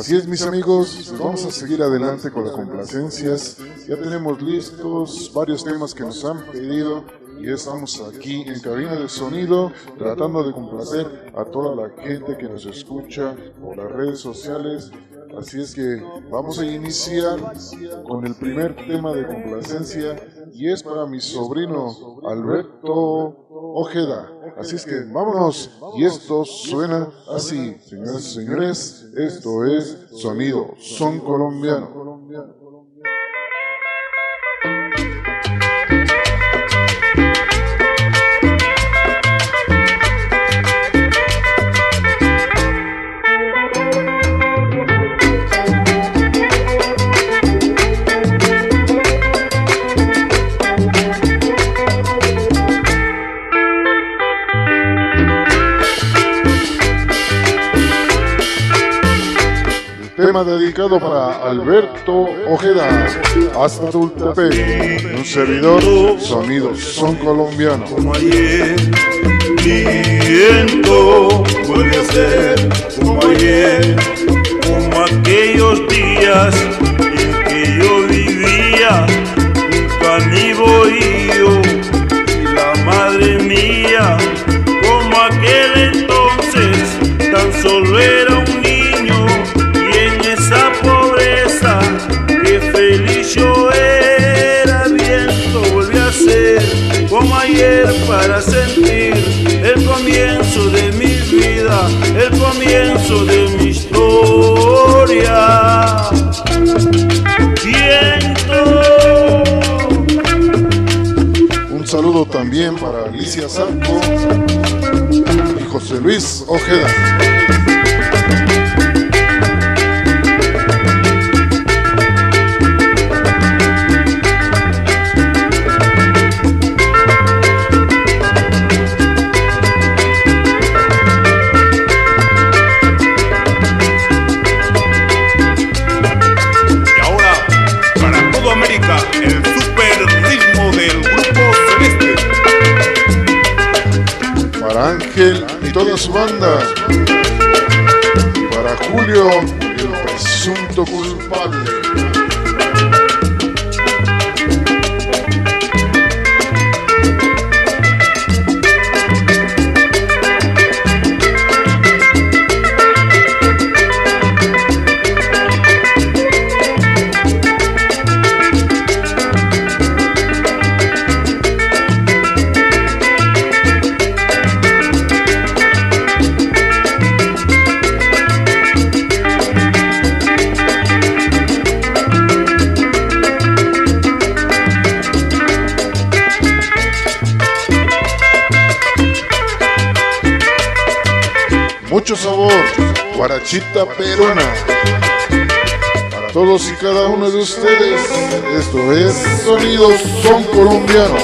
Así es, mis amigos, vamos a seguir adelante con las complacencias. Ya tenemos listos varios temas que nos han pedido y estamos aquí en cabina de sonido tratando de complacer a toda la gente que nos escucha por las redes sociales. Así es que vamos a iniciar con el primer tema de complacencia y es para mi sobrino Alberto Ojeda. Así es que vámonos, y esto suena así, señoras y señores, esto es Sonido Son Colombiano. Tema dedicado para Alberto Ojeda, hasta Tultepec, un servidor, Sonidos Son Colombiano. Como ayer, viento vuelve a ser como ayer, como aquellos días en que yo vivía junto a mi bohío y la madre mía, como aquel entonces tan solo era un niño. Esa pobreza, que feliz yo era, viento volvió a ser como ayer para sentir el comienzo de mi vida, el comienzo de mi historia. Viento. Un saludo también para Alicia Santo y José Luis Ojeda. Ángel y toda su banda, para Julio, el presunto culpable. Mucho sabor, guarachita perona. Para todos y cada uno de ustedes, esto es Sonidos Son Colombiano.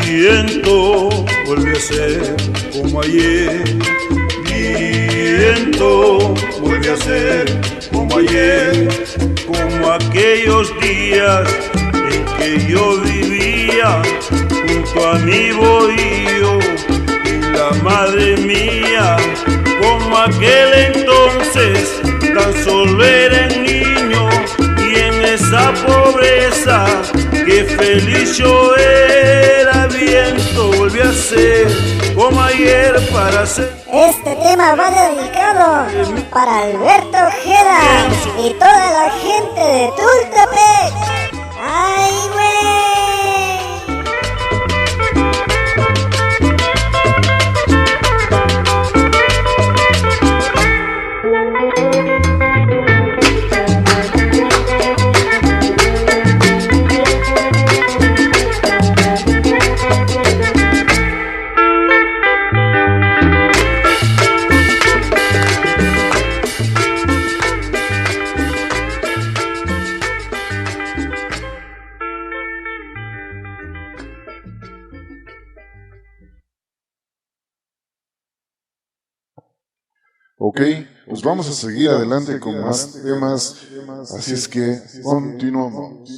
Viento vuelve a ser como ayer, viento vuelve a ser como ayer, como aquellos días en que yo vivía junto a mi bohío y la madre mía, como aquel entonces tan solo era un niño y en esa pobreza que feliz yo era, viento volvió a ser como ayer para ser. Este tema va dedicado para Alberto Ojeda y toda la gente de Tultepec. ¡Ay, güey! Ok, pues vamos a seguir adelante con más temas, así es que continuamos.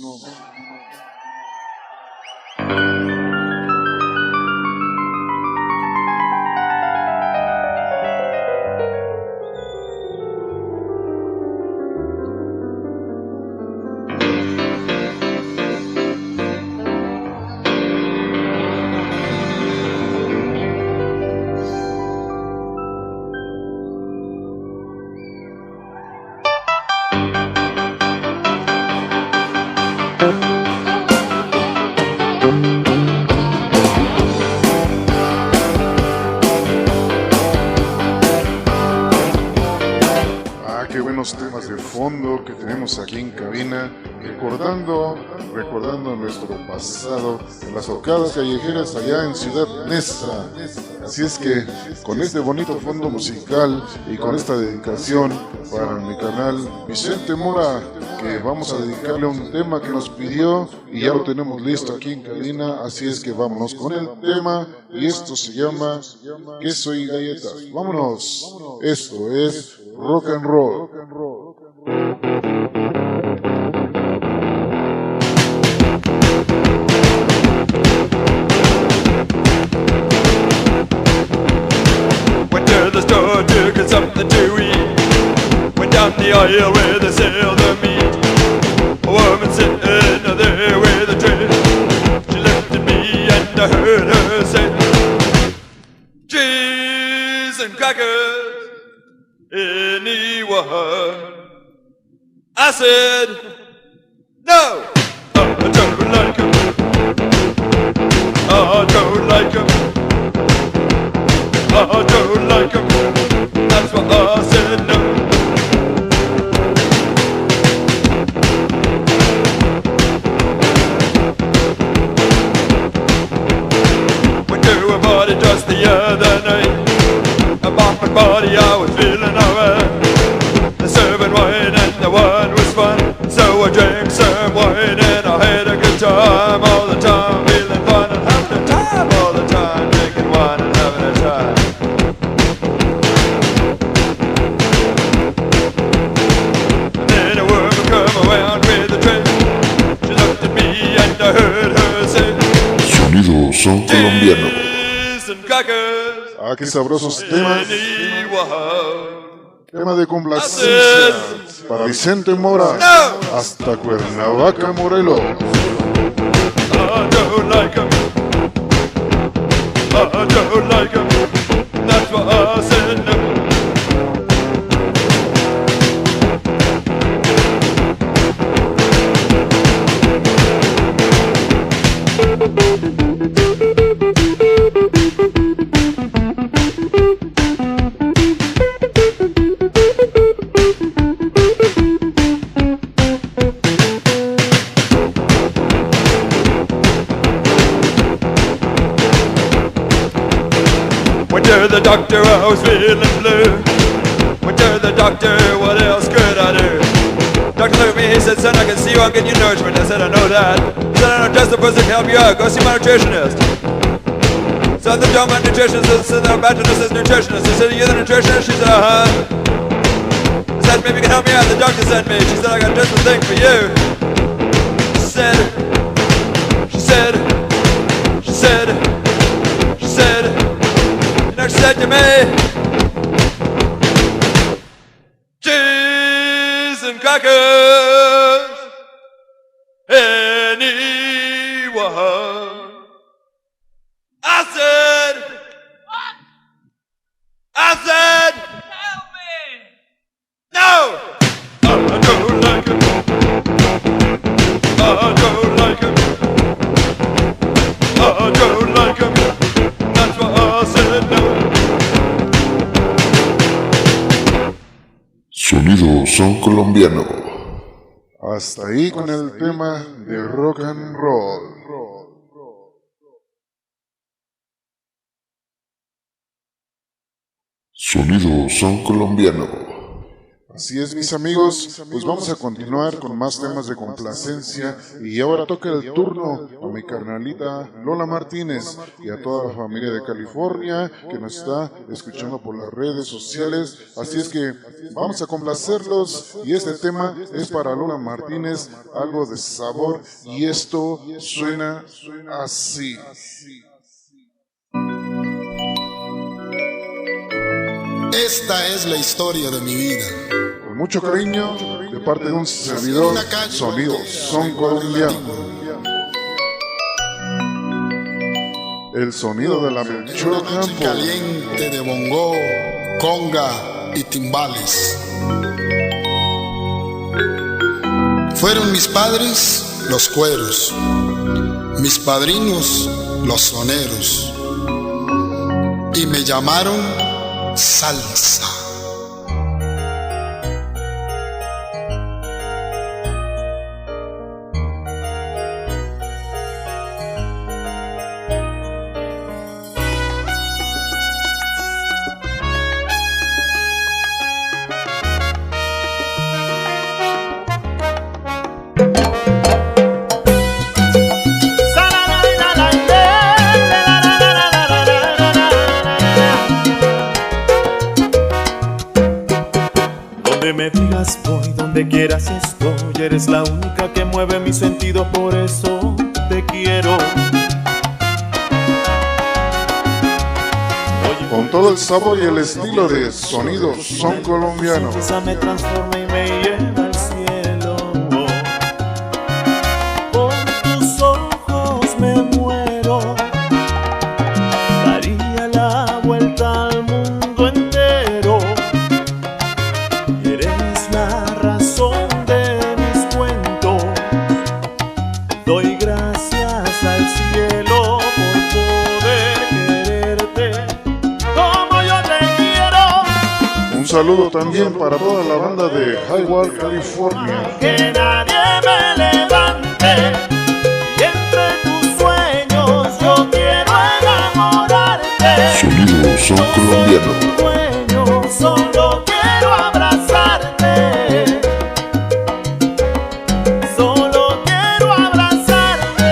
Qué buenos temas de fondo que tenemos aquí en cabina, recordando nuestro pasado en las tocadas callejeras allá en Ciudad Neza. Así es que con este bonito fondo musical y con esta dedicación para mi canal Vicente Mora, que vamos a dedicarle un tema que nos pidió y ya lo tenemos listo aquí en cabina, así es que vámonos con el tema y esto se llama Queso y Galletas. Vámonos, esto es Rock and Roll. Went to the store to get something to eat. Went down the aisle where they sell the meat. A woman sitting there with a tray. She looked at me and I heard her say, cheese and crackers, anyone? I said, no, I don't like 'em. I don't like 'em. I don't like 'em. That's why I said no. Went to a party just the other night. A bumping party, I was feeling alright. Serving wine and the wine was fun, so I drank some wine and I had a good time all the time, feeling fun and having a time all the time, drinking wine and having a time. And then a woman come around with a tray. She looked at me and I heard her say, Sonido son colombiano. cheese and crackers, Ah, qué sabrosos temas. anyone? Tema de complacencia para Vicente Mora hasta Cuernavaca, Morelos. I don't like 'em. I don't like 'em. That's why I said no. Went to the doctor, I was feeling blue. Went to the doctor, what else could I do? Doctor looked at me, he said, son, I can see you aren't getting your nourishment. I said, I know that. He said, I know just the person can help you out. Go see my nutritionist. So I told my nutritionist, I said, I'm about to this nutritionist. He said, are you the nutritionist? She said, uh-huh. I said, maybe you can help me out. The doctor sent me. She said, I got just the thing for you. She said, she said, she said, she said, you know, she said to me, cheese and crackers, anyone? I said, what? I said, help me. No, I don't like it. I don't like it. I don't like it. That's why I said no. Sonido son colombiano. Hasta ahí con el tema de rock and roll. Sonido son colombiano. Así es, mis amigos, pues vamos a continuar con más temas de complacencia y ahora toca el turno a mi carnalita Lola Martínez y a toda la familia de California que nos está escuchando por las redes sociales, así es que vamos a complacerlos y este tema es para Lola Martínez, algo de sabor y esto suena así. Esta es la historia de mi vida. Con mucho cariño, de parte de un servidor, Sonido Son Colombiano. El sonido de la Melchor Campo. Caliente de bongo, conga y timbales. Fueron mis padres los cueros, mis padrinos los soneros, y me llamaron salsa. Donde me digas voy, donde quieras estoy. Eres la única que mueve mis sentidos, por eso te quiero. Con todo el sabor y el estilo de Sonido Son Colombiano. Esa me transforma y me lleva al cielo. Por tus ojos me muero. Daría la vuelta al mundo entero. Eres la razón de mis cuentos. Doy gracias al cielo por poder quererte como yo te quiero. Un saludo también para toda la banda de Hayward, California. Que nadie me levante y entre tus sueños yo quiero enamorarte. Sonido Son Colombiano. Tu dueño, solo quiero abrazarte. Solo quiero abrazarte.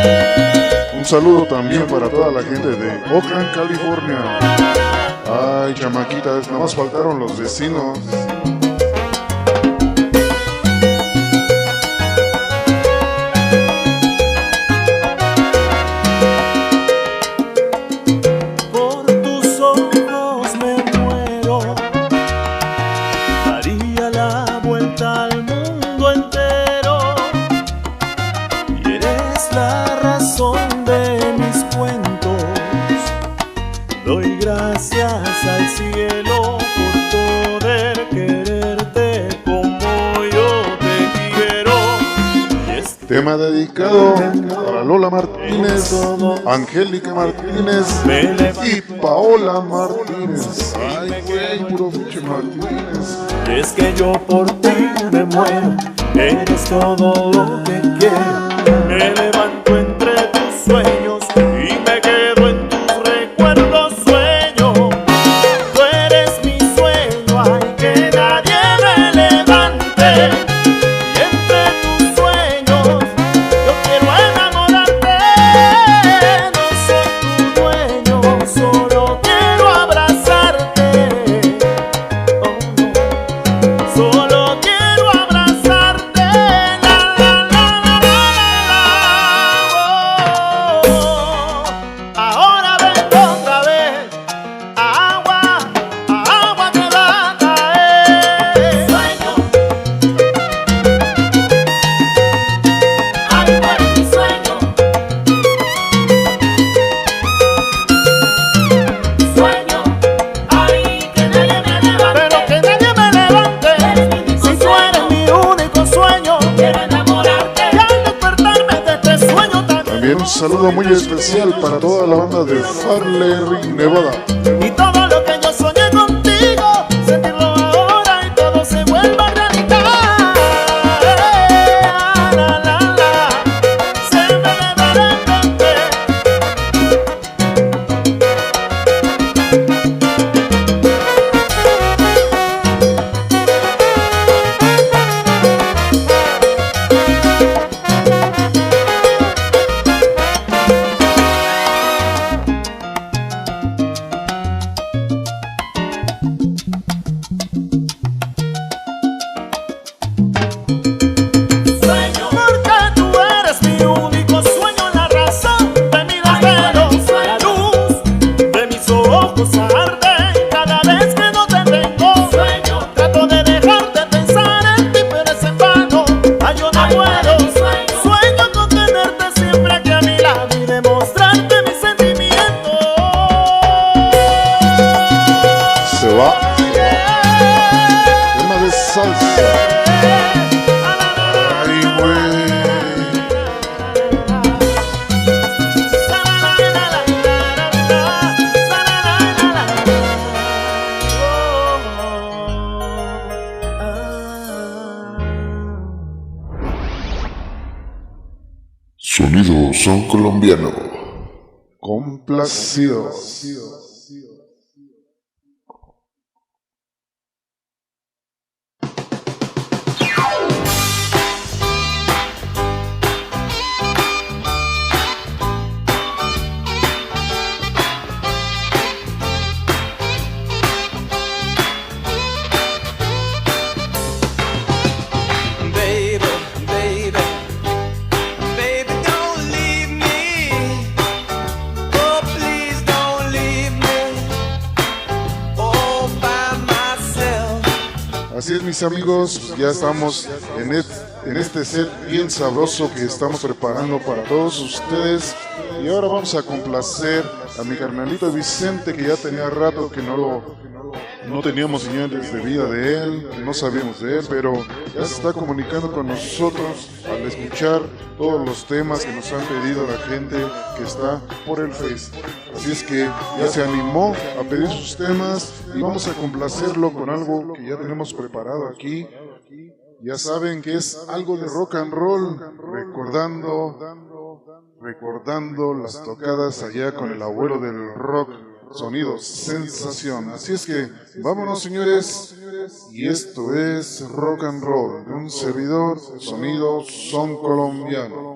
Un saludo también para toda la gente de Oakland, California. Ay, chamaquitas, nada más faltaron los vecinos. Por tus ojos me muero. Daría la vuelta al mundo entero. Y eres la razón de mis cuentos. Doy gracias al cielo por poder quererte como yo te quiero. Y este Tema dedicado para Lola Martínez, Angélica Martínez y Paola Martínez. Ay, güey, puro pinche Martínez. es que yo por ti me muero. Eres todo lo que quiero. Me levanto entre tus sueños y me quedo en tus recuerdos. Sueño, tú eres mi sueño. Ay, que nadie me levante. Y entre tus sueños yo quiero enamorarte. No soy tu dueño, solo quiero abrazarte. Oh, no. Solo quiero abrazarte. La, la, la, la, la, la, la. Oh, ahora vengo otra vez. Agua, agua que va a caer. Sueño, ay, por mi sueño. Sueño, ay, que nadie me levante. Pero que nadie me levante. Si tú eres mi único sueño, quiero enamorarte. Y al despertarme de este sueño tan También un saludo muy especial para toda la banda de Farley, Nevada. y todo lo que yo soñé contigo, sentirlo ahora y todo se vuelva realidad. La, la, la, se me va la mente. muero. Sueño con tenerte siempre aquí a mi lado y demostrarte mis sentimientos. Se va. Tema de salsa. Ay, güey. Sonido son colombiano. Complacidos. Así es, mis amigos, ya estamos en este set bien sabroso que estamos preparando para todos ustedes. Y ahora vamos a complacer a mi carnalito Vicente, que ya tenía rato que no teníamos señales de vida de él, que no sabíamos de él, pero ya se está comunicando con nosotros al escuchar todos los temas que nos han pedido la gente que está por el Face. Así es que ya se animó a pedir sus temas y vamos a complacerlo con algo que ya tenemos preparado aquí. Ya saben que es algo de rock and roll, recordando las tocadas allá con el abuelo del rock, Sonido Sensación. Así es que vámonos, señores, y esto es rock and roll de un servidor, Sonido Son Colombiano.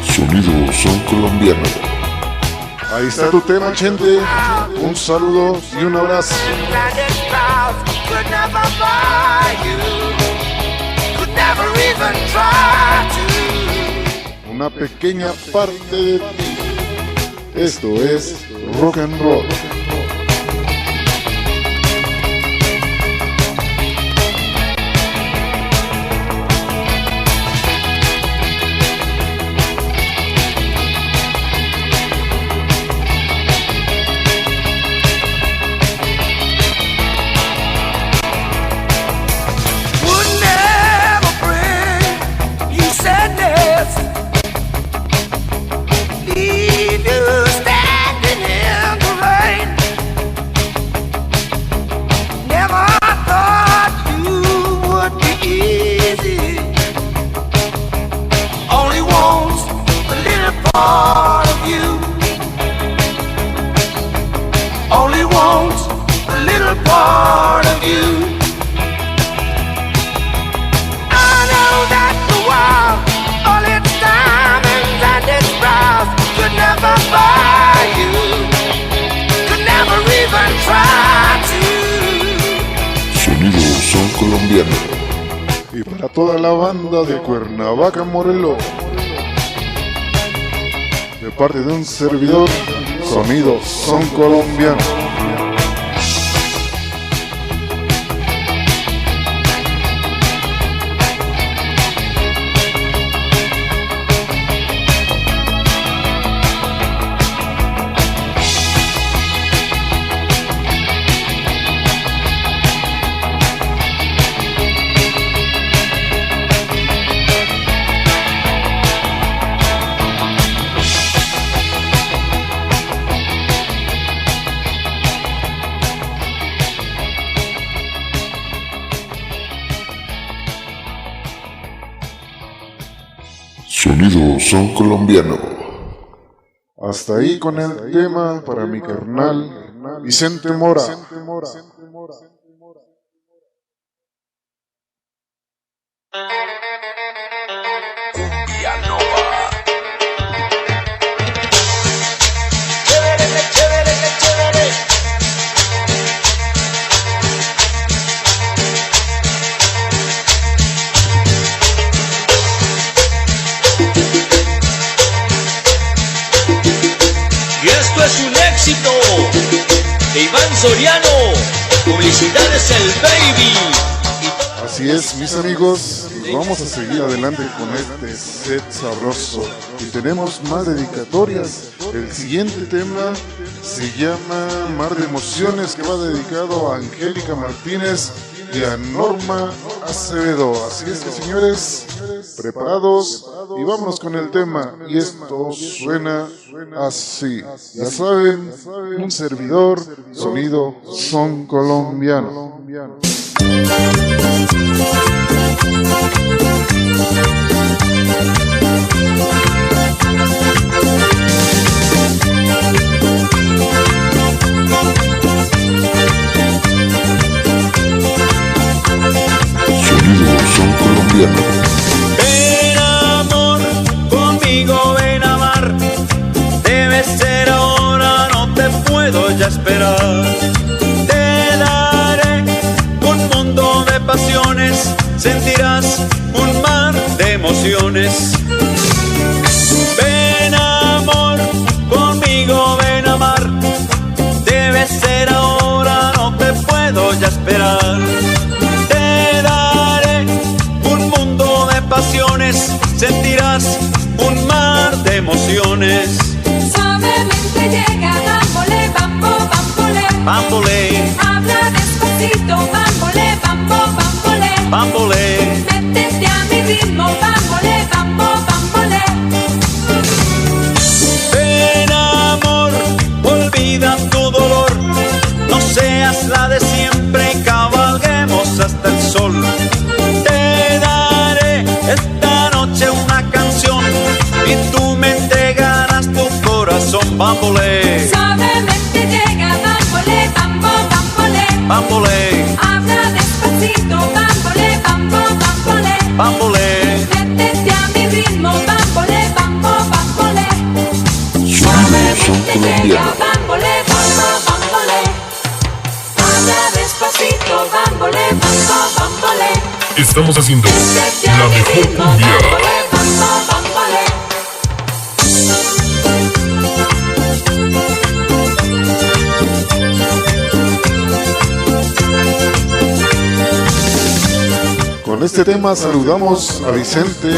Sonido Son Colombiano. Ahí está tu tema, gente. Un saludo y un abrazo. Una pequeña parte de ti. Esto es rock and roll. Sonido Son Colombiano. Y para toda la banda de Cuernavaca, Morelos, de parte de un servidor, Sonido Son Colombiano. Sonido son colombiano. Hasta ahí con el tema para mi carnal Vicente Mora. Es un éxito de Iván Soriano, publicidades El Baby. Así es, mis amigos, vamos a seguir adelante con este set sabroso y tenemos más dedicatorias. El siguiente tema se llama Mar de Emociones, que va dedicado a Angélica Martínez y a Norma Acevedo. Así es que, señores, preparados y vámonos con el tema. Y esto suena así. Ya saben, un servidor, sonido son colombiano. Sonido son colombiano. Ven amor, conmigo ven a amar. Debe ser ahora, no te puedo ya esperar. Te daré un mundo de pasiones, sentirás un mar de emociones. Ven amor, conmigo ven a amar. Debe ser ahora, no te puedo ya esperar. Te daré un mundo de pasiones, sentirás un mar de emociones. Suavemente llega, bámbole, bambo, bámbole. Bámbole, Habla despacito, bámbole, bambo, bámbole. bámbole, Métete a mi ritmo, bámbole, bambo, bámbole. ven amor, olvida tu dolor. No seas la de siempre, cabalguemos hasta el sol. Te daré esta noche una canción y tú me entregarás tu corazón. Bámbole, Suavemente llega, bámbole, bambo, bámbole. bámbole, Habla despacito, bámbole, bambo, bámbole. bámbole, Métete a mi ritmo, bámbole, bambo, bámbole. Sonido son Suavemente llega, colombiano. bámbole, bambo, bámbole. Habla despacito, bámbole, bambo, bámbole. Estamos haciendo Métete a la mi mejor ritmo, cumbia. bámbole, bambo, bámbole. Con este tema saludamos a Vicente,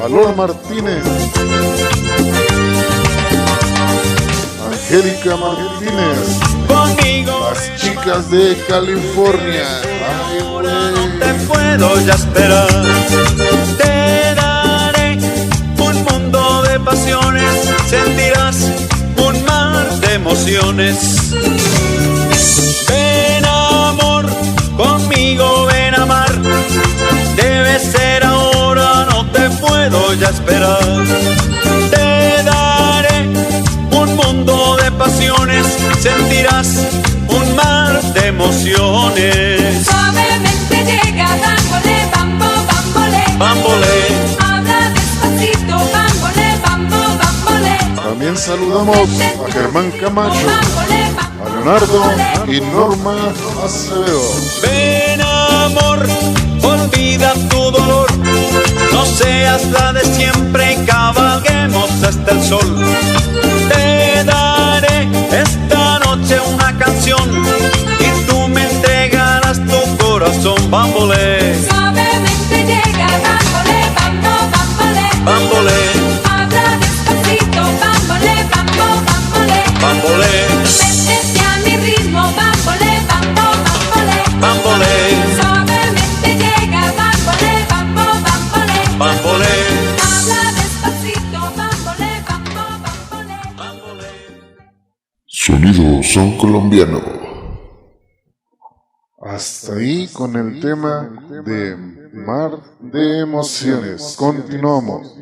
a Lola Martínez, Angélica Martínez, conmigo las chicas de California. Ay, no te güey. puedo ya esperar. Te daré un mundo de pasiones, sentirás un mar de emociones. Ven amor, conmigo ven a amar. Debe ser ahora, no te puedo ya esperar. Te daré un mundo de pasiones, sentirás un mar de emociones. Suavemente llega, bámbole, bambo, bámbole. Bámbole, Habla despacito, bámbole, bambo, bámbole. También saludamos a Germán Camacho, Bámbole, a Leonardo y Norma Acevedo. ven amor, olvida tu dolor. No seas la de siempre, cabalguemos hasta el sol. Te daré esta noche una canción y tú me entregarás tu corazón. Bámbole, suavemente llega, bámbole, bambo, bámbole. bámbole, Habla despacito, bámbole, bambo, bámbole. bámbole, Métete a mi ritmo, bámbole, bambo, bámbole. bámbole, Suavemente llega, bámbole, bambo, bámbole. bámbole, Habla despacito, bámbole, bambo, bámbole. bámbole. Sonido son colombiano. Hasta ahí con el tema de Mar de emociones. Continuamos.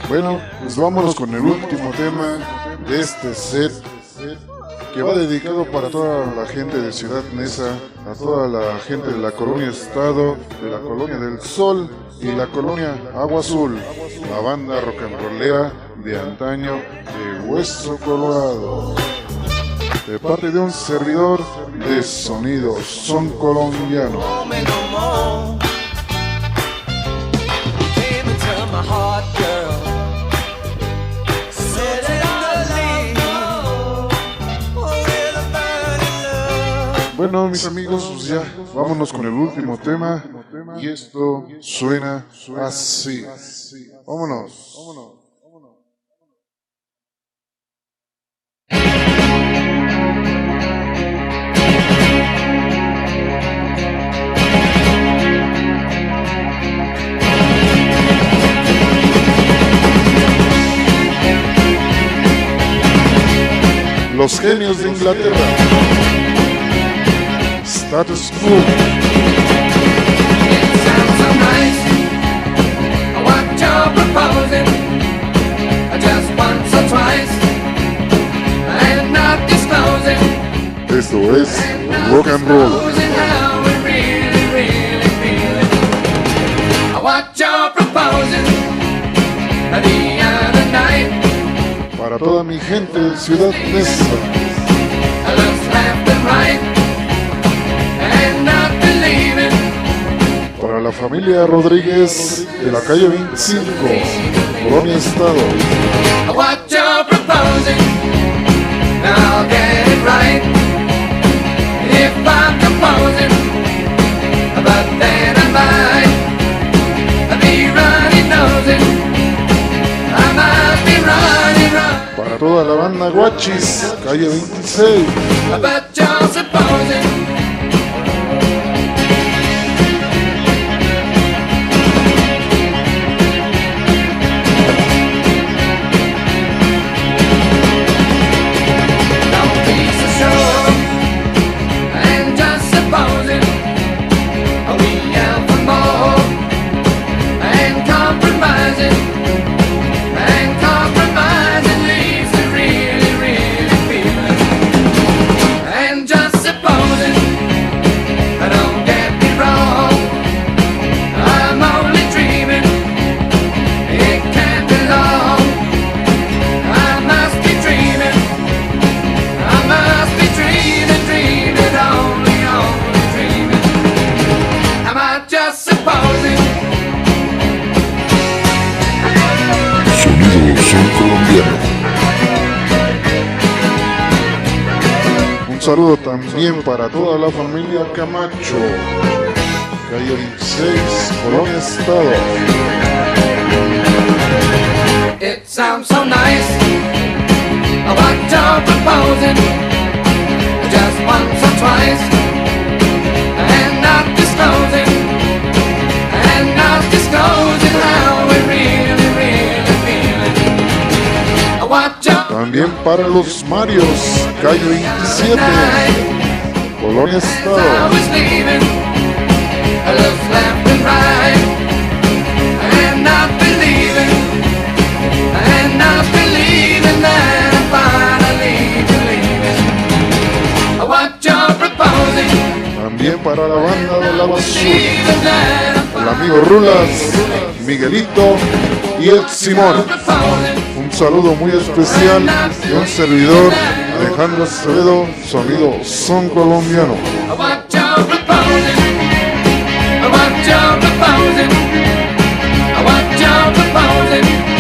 Bueno, pues vámonos con el último tema de este set, que va dedicado para toda la gente de Ciudad Neza, a toda la gente de la Colonia Estado, de la Colonia del Sol y la Colonia Agua Azul, la banda rock and rollera de antaño de Hueso Colorado, de parte de un servidor de Sonido Son Colombiano. Bueno, mis amigos, pues ya vámonos con el último tema, y esto suena así. Vámonos. Los genios de Inglaterra. Status Quo. It sounds so nice, what you're proposing, just once or twice, and not disclosing. Esto es rock and roll. How we really, really feel it. What you're proposing, the other night. Para toda mi gente de Ciudad Neza. Looks left and right. Para la familia Rodríguez de la calle 25, Colonia Estado. What you're proposing, I'll get it right. If I'm composing, but then I might be running nosing. I might be running. Para toda la banda Guachis, calle 26. But you're supposing. Un saludo también para toda la familia Camacho, calle 26, Colonia Estado. It sounds so nice, what you're proposing, just once or twice, and not disclosing how we really, really feel it. What you're También para los Marios, calle 27, Colonia Estado. I was leaving, I looked left and right, and not believing that I'm finally believing what you're proposing. También para la banda del Agua Azul, Believing that I'm el amigo Rulas, Miguelito y el Simón. Un saludo muy especial de un servidor, Alejandro Acevedo, Sonido Son Colombiano. what you're proposing, what you're proposing, what you're proposing.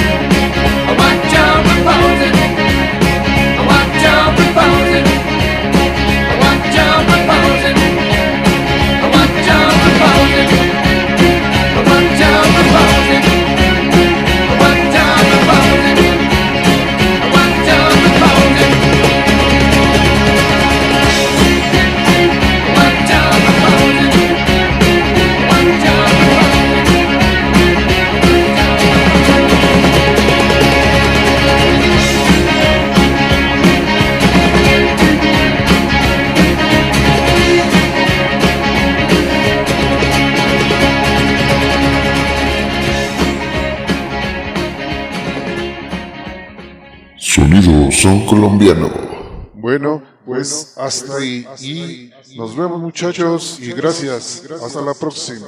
son colombiano. Bueno, pues hasta ahí y nos vemos muchachos y gracias. Hasta la próxima.